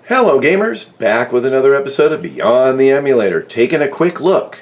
Hello gamers, back with another episode of Beyond the Emulator, taking a quick look.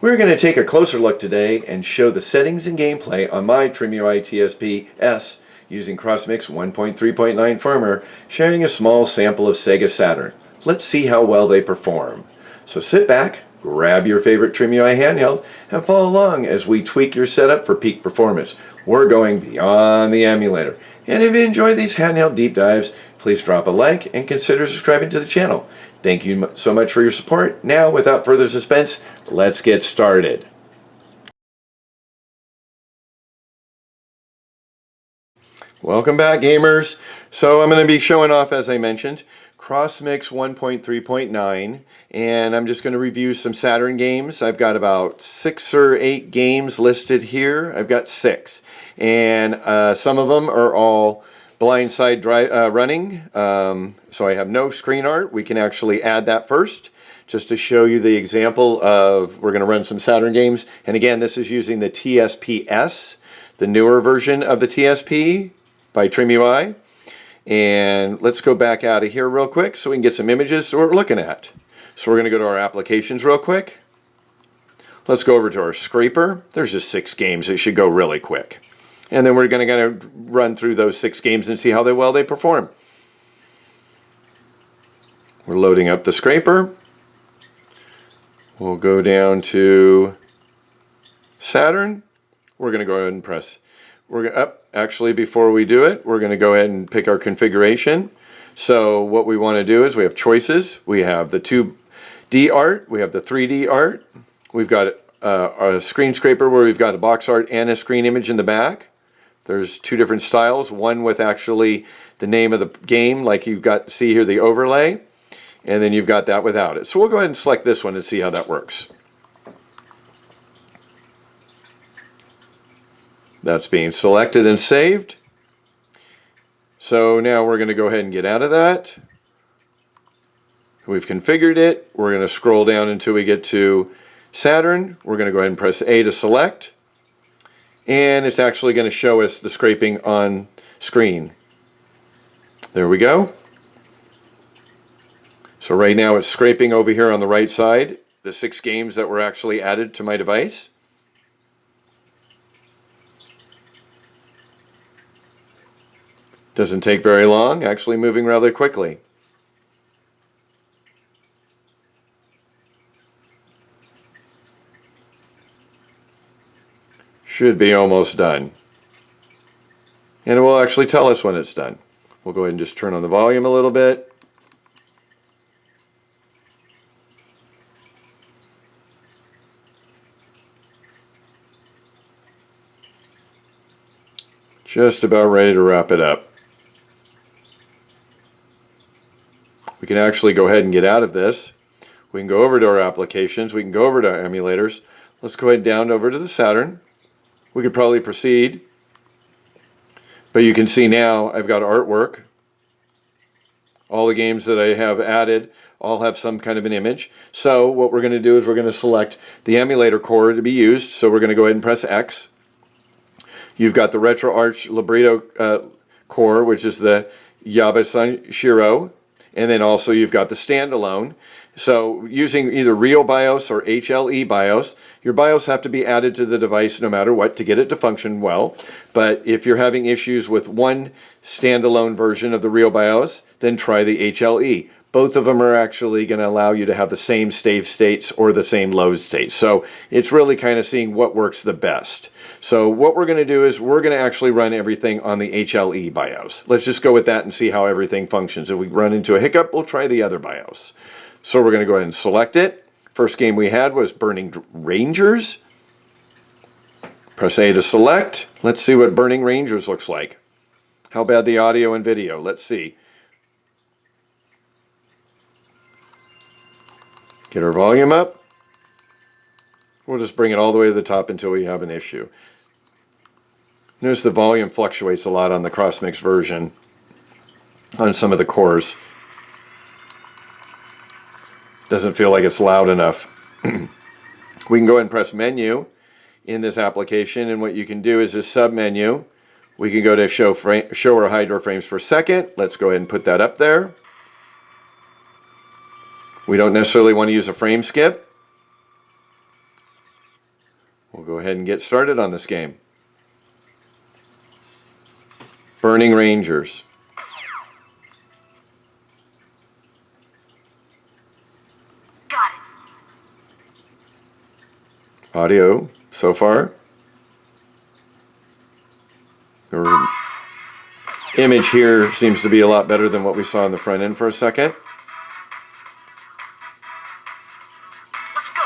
We're going to take a closer look today and show the settings and gameplay on my Trimui TSP-S using CrossMix 1.3.9 firmware, sharing a small sample of Sega Saturn. Let's see how well they perform. So sit back, grab your favorite Trimui handheld, and follow along as we tweak your setup for peak performance. We're going beyond the emulator. And if you enjoy these handheld deep dives, please drop a like and consider subscribing to the channel. Thank you so much for your support. Now, without further suspense, let's get started. Welcome back, gamers. So I'm going to be showing off, as I mentioned, CrossMix 1.3.9, and I'm just going to review some Saturn games. I've got about 6 or 8 games listed here. I've got 6, and some of them are all blindside running, so I have no screen art. We can actually add that first, just to show you the example of, we're going to run some Saturn games. And again, this is using the TSP-S, the newer version of the TSP by Trimui. And let's go back out of here real quick so we can get some images we're looking at. So we're going to go to our applications real quick. Let's go over to our scraper. There's just 6 games. It should go really quick. And then we're going to run through those 6 games and see how well they perform. We're loading up the scraper. We'll go down to Saturn. We're going to go ahead and press. Actually, before we do it, we're going to go ahead and pick our configuration. So what we want to do is we have choices. We have the 2D art. We have the 3D art. We've got a screen scraper where we've got a box art and a screen image in the back. There's 2 different styles. One with actually the name of the game, like you've got, see here, the overlay. And then you've got that without it. So we'll go ahead and select this one and see how that works. That's being selected and saved. So now we're going to go ahead and get out of that. We've configured it. We're going to scroll down until we get to Saturn. We're going to go ahead and press A to select. And it's actually going to show us the scraping on screen. There we go. So right now it's scraping over here on the right side, the 6 games that were actually added to my device. Doesn't take very long, actually moving rather quickly. Should be almost done. And it will actually tell us when it's done. We'll go ahead and just turn on the volume a little bit. Just about ready to wrap it up. We can actually go ahead and get out of this. We can go over to our applications. We can go over to our emulators. Let's go ahead and down over to the Saturn. We could probably proceed. But you can see now I've got artwork. All the games that I have added all have some kind of an image. So what we're going to do is we're going to select the emulator core to be used. So we're going to go ahead and press X. You've got the RetroArch Librito core, which is the Yabasan Shiro. And then also you've got the standalone. So using either real BIOS or HLE BIOS, your BIOS have to be added to the device no matter what to get it to function well. But if you're having issues with one standalone version of the real BIOS, then try the HLE. Both of them are actually going to allow you to have the same save states or the same load states. So it's really kind of seeing what works the best. So what we're going to do is we're going to actually run everything on the HLE BIOS. Let's just go with that and see how everything functions. If we run into a hiccup, we'll try the other BIOS. So we're going to go ahead and select it. First game we had was Burning Rangers. Press A to select. Let's see what Burning Rangers looks like. How bad the audio and video? Let's see. Get our volume up. We'll just bring it all the way to the top until we have an issue. Notice the volume fluctuates a lot on the CrossMix version on some of the cores. Doesn't feel like it's loud enough. We can go ahead and press menu in this application, and what you can do is this sub-menu. We can go to show or hide our frames per second. Let's go ahead and put that up there. We don't necessarily want to use a frame skip. We'll go ahead and get started on this game. Burning Rangers. Got it. Audio so far. The image here seems to be a lot better than what we saw in the front end for a second. Let's go.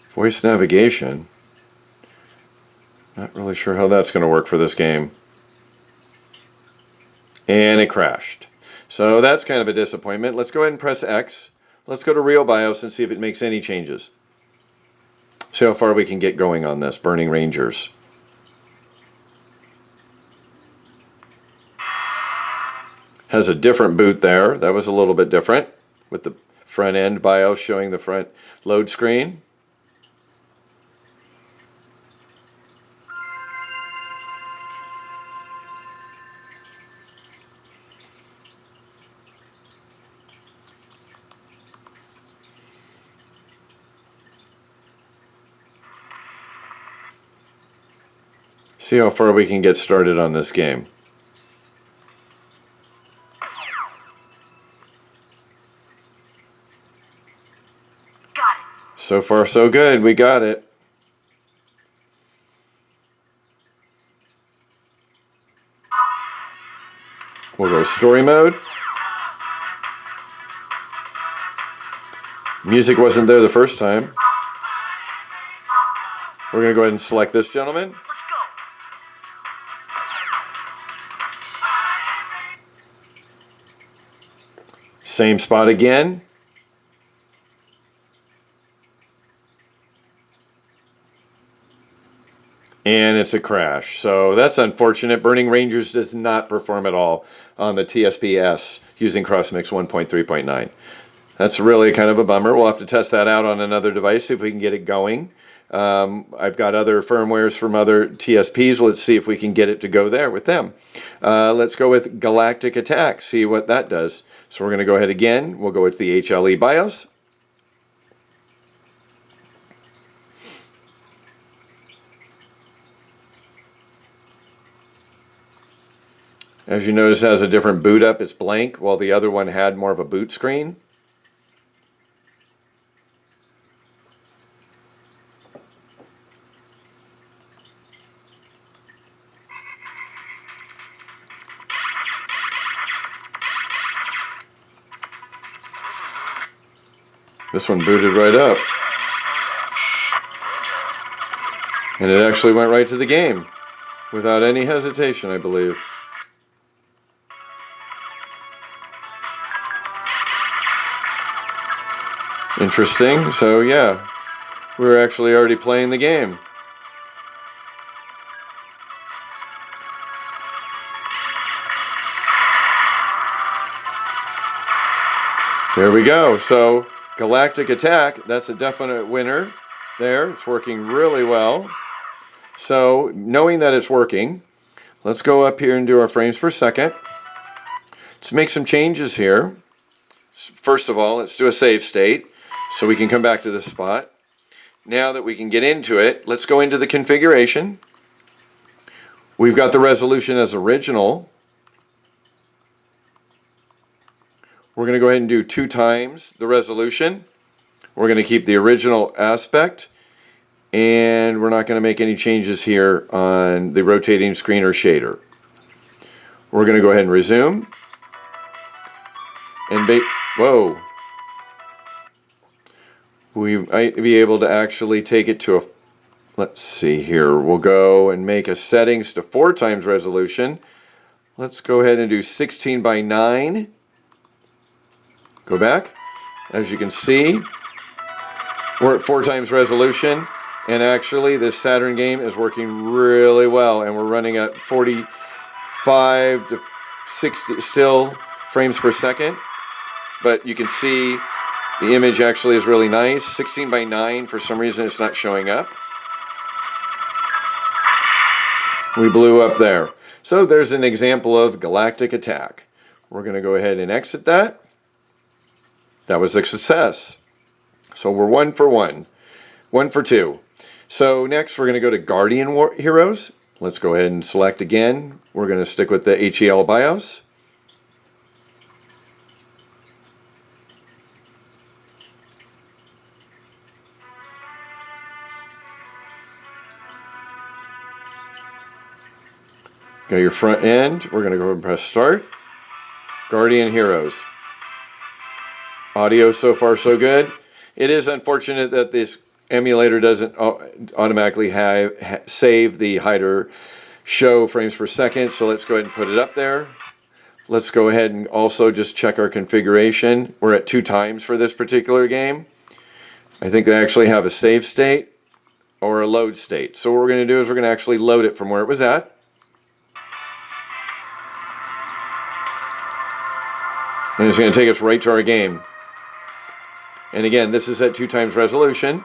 Voice navigation. Not really sure how that's going to work for this game. And it crashed. So that's kind of a disappointment. Let's go ahead and press X. Let's go to Real BIOS and see if it makes any changes. See how far we can get going on this. Burning Rangers. Has a different boot there. That was a little bit different with the front end BIOS showing the front load screen. See how far we can get started on this game. Got it. So far so good, we got it. We'll go story mode. Music wasn't there the first time. We're going to go ahead and select this gentleman. Let's go. Same spot again. And it's a crash. So that's unfortunate. Burning Rangers does not perform at all on the TSP-S using CrossMix 1.3.9. That's really kind of a bummer. We'll have to test that out on another device, see if we can get it going. I've got other firmwares from other TSPs. Let's see if we can get it to go there with them. Let's go with Galactic Attack, see what that does. So we're going to go ahead again. We'll go with the HLE BIOS. As you notice, it has a different boot up. It's blank, while the other one had more of a boot screen. This one booted right up. And it actually went right to the game without any hesitation, I believe. Interesting. So yeah, we were actually already playing the game. There we go. So Galactic Attack, that's a definite winner there. It's working really well. So knowing that it's working, let's go up here and do our frames per second. Let's make some changes here. First of all, let's do a save state so we can come back to this spot. Now that we can get into it, let's go into the configuration. We've got the resolution as original. We're going to go ahead and do 2 times the resolution. We're going to keep the original aspect, and we're not going to make any changes here on the rotating screen or shader. We're going to go ahead and resume. And whoa. We might be able to actually take it to a, let's see here, we'll go and make a settings to 4 times resolution. Let's go ahead and do 16 by 9. Go back. As you can see, we're at 4 times resolution, and actually this Saturn game is working really well, and we're running at 45 to 60 still frames per second, but you can see the image actually is really nice. 16 by 9, for some reason it's not showing up. We blew up there. So there's an example of Galactic Attack. We're going to go ahead and exit that. That was a success. So we're 1 for 1. 1 for 2. So next we're going to go to Guardian Heroes. Let's go ahead and select again. We're going to stick with the HEL BIOS. Got your front end. We're going to go ahead and press start. Guardian Heroes. Audio so far so good. It is unfortunate that this emulator doesn't automatically save the hider show frames per second, so let's go ahead and put it up there. Let's go ahead and also just check our configuration. We're at 2 times for this particular game. I think they actually have a save state or a load state. So what we're going to do is we're going to actually load it from where it was at. And it's going to take us right to our game. And again, this is at 2 times resolution.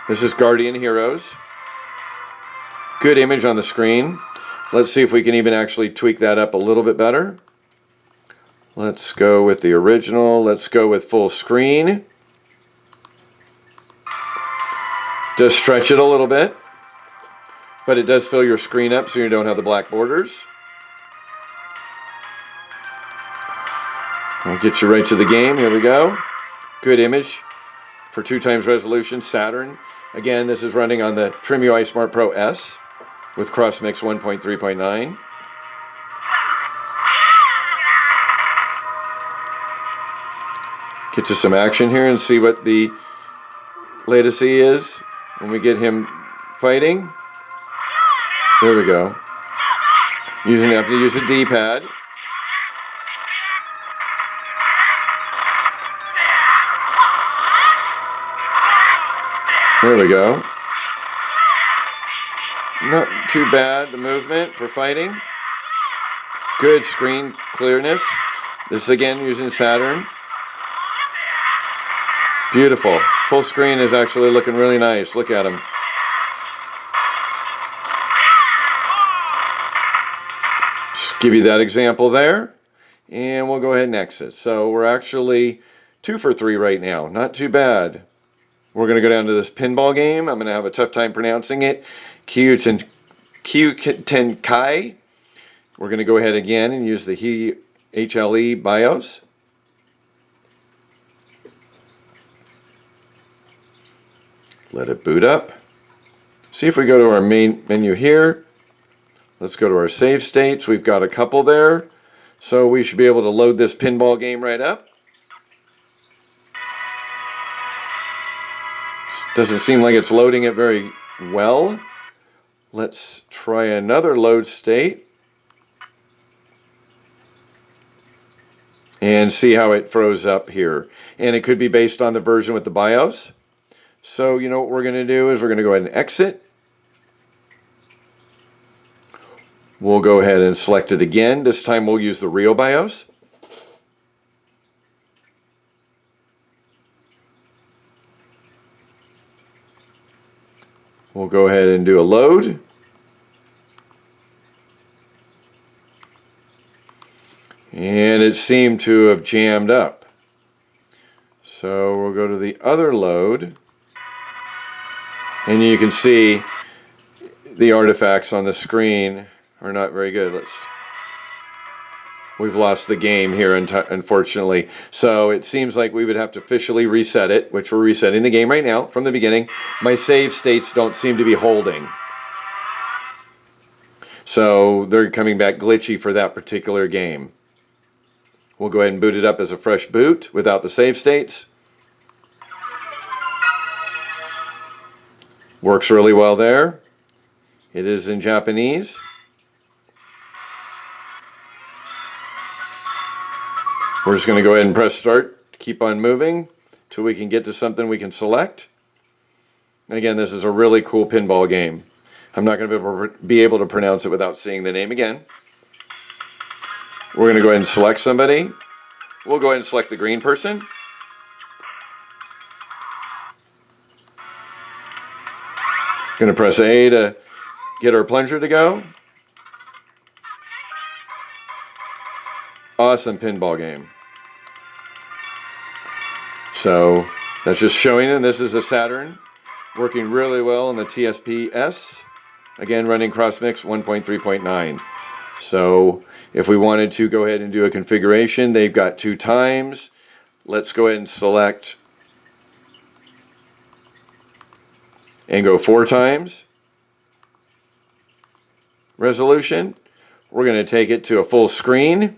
This is Guardian Heroes. Good image on the screen. Let's see if we can even actually tweak that up a little bit better. Let's go with the original. Let's go with full screen. Does stretch it a little bit, but it does fill your screen up so you don't have the black borders. I'll get you right to the game. Here we go. Good image for 2 times resolution. Saturn. Again, this is running on the Trimui Smart Pro-S with CrossMix 1.3.9. Get to some action here and see what the latency is when we get him fighting. There we go. You have to use a D-pad. There we go. Not too bad, the movement for fighting. Good screen clearness. This is again using Saturn. Beautiful. Full screen is actually looking really nice. Look at him. Just give you that example there. And we'll go ahead and exit. So we're actually 2 for 3 right now. Not too bad. We're going to go down to this pinball game. I'm going to have a tough time pronouncing it. Kyutenkai. We're going to go ahead again and use the HLE BIOS. Let it boot up. See if we go to our main menu here. Let's go to our save states. We've got a couple there. So we should be able to load this pinball game right up. Doesn't seem like it's loading it very well. Let's try another load state and see how it throws up here. And it could be based on the version with the BIOS. So you know what we're going to do is we're going to go ahead and exit. We'll go ahead and select it again. This time we'll use the real BIOS. We'll go ahead and do a load. And it seemed to have jammed up. So we'll go to the other load. And you can see the artifacts on the screen are not very good. We've lost the game here, unfortunately. So it seems like we would have to officially reset it, which we're resetting the game right now from the beginning. My save states don't seem to be holding. So they're coming back glitchy for that particular game. We'll go ahead and boot it up as a fresh boot without the save states. Works really well there. It is in Japanese. We're just going to go ahead and press start to keep on moving till we can get to something we can select. And again, this is a really cool pinball game. I'm not going to be able to pronounce it without seeing the name again. We're going to go ahead and select somebody. We'll go ahead and select the green person. Going to press A to get our plunger to go. Awesome pinball game. So that's just showing them this is a Saturn working really well on the TSP-S. Again, running CrossMix 1.3.9. So if we wanted to go ahead and do a configuration, they've got 2 times. Let's go ahead and select and go 4 times. Resolution. We're going to take it to a full screen.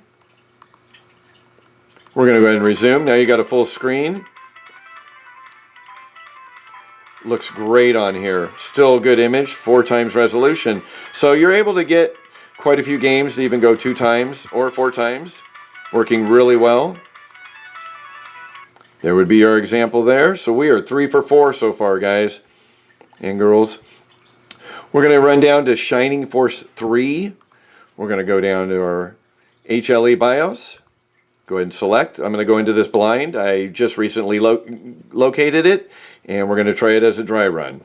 We're going to go ahead and resume. Now you got a full screen. Looks great on here. Still a good image, 4 times resolution. So you're able to get quite a few games to even go 2 times or 4 times. Working really well. There would be our example there. So we are 3 for 4 so far, guys and girls. We're going to run down to Shining Force 3. We're going to go down to our HLE BIOS. Go ahead and select. I'm going to go into this blind. I just recently located it, and we're going to try it as a dry run.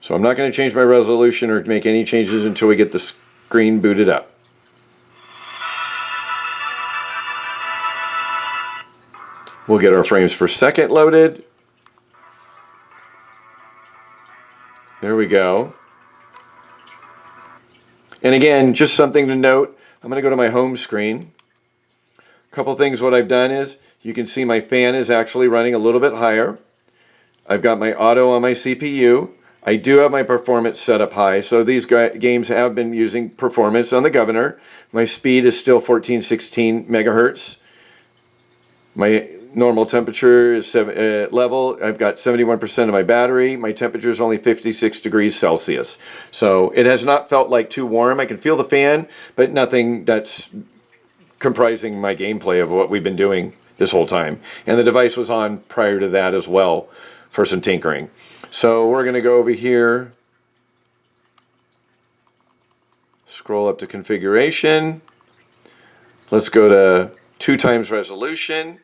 So I'm not going to change my resolution or make any changes until we get the screen booted up. We'll get our frames per second loaded. There we go. And again, just something to note, I'm going to go to my home screen. A couple things what I've done is, you can see my fan is actually running a little bit higher. I've got my auto on my CPU. I do have my performance set up high, so these games have been using performance on the governor. My speed is still 1416 megahertz. My normal temperature is level. I've got 71% of my battery. My temperature is only 56 degrees Celsius. So it has not felt like too warm. I can feel the fan, but nothing that's comprising my gameplay of what we've been doing this whole time. And the device was on prior to that as well for some tinkering. So we're going to go over here, scroll up to configuration. Let's go to 2 times resolution.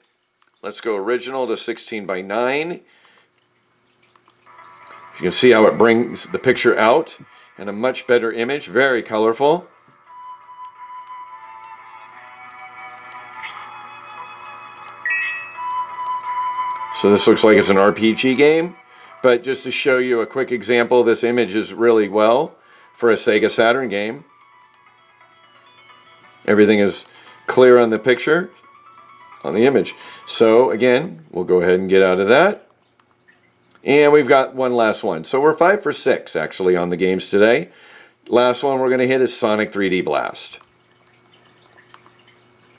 Let's go original to 16 by 9. You can see how it brings the picture out in a much better image, very colorful. So this looks like it's an RPG game, but just to show you a quick example, this image is really well for a Sega Saturn game. Everything is clear on the picture, on the image. So again, we'll go ahead and get out of that. And we've got one last one. So we're 5 for 6 actually on the games today. Last one we're going to hit is Sonic 3D Blast.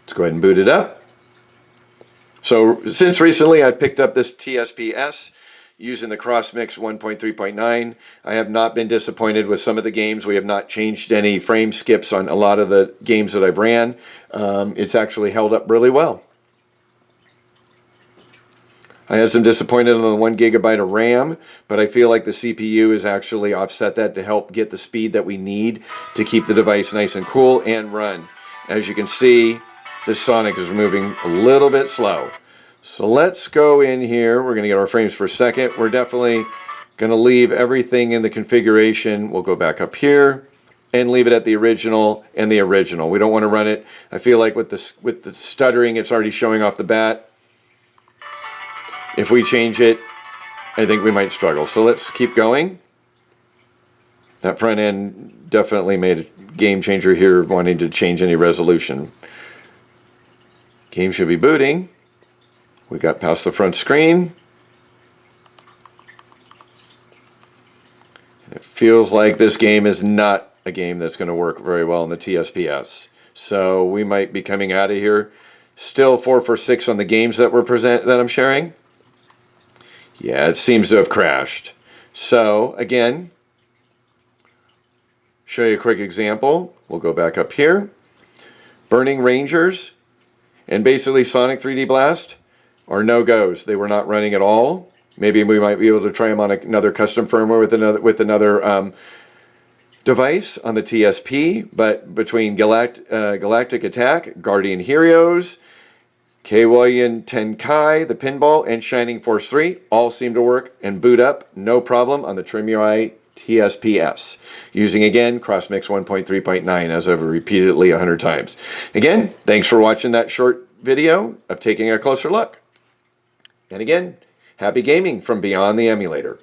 Let's go ahead and boot it up. So since recently I've picked up this TSP-S using the CrossMix 1.3.9. I have not been disappointed with some of the games. We have not changed any frame skips on a lot of the games that I've ran. It's actually held up really well. I had some disappointment on the 1 gigabyte of RAM, but I feel like the CPU has actually offset that to help get the speed that we need to keep the device nice and cool and run. As you can see, this Sonic is moving a little bit slow. So let's go in here. We're going to get our frames per second. We're definitely going to leave everything in the configuration. We'll go back up here and leave it at the original and the original. We don't want to run it. I feel like with the stuttering, it's already showing off the bat. If we change it, I think we might struggle. So let's keep going. That front end definitely made a game changer here, wanting to change any resolution. Game should be booting. We got past the front screen. It feels like this game is not a game that's going to work very well in the TSP-S. So we might be coming out of here. Still 4 for 6 on the games that I'm sharing. Yeah, it seems to have crashed. So again, show you a quick example. We'll go back up here. Burning Rangers and basically Sonic 3D Blast are no-goes. They were not running at all. Maybe we might be able to try them on another custom firmware with another device on the TSP. But between Galactic Attack, Guardian Heroes, Keiwayan Tenkai, the pinball, and Shining Force 3 all seem to work and boot up no problem on the Trimui TSPS, using again CrossMix 1.3.9, as I've repeatedly 100 times. Again, thanks for watching that short video of taking a closer look. And again, happy gaming from Beyond the Emulator.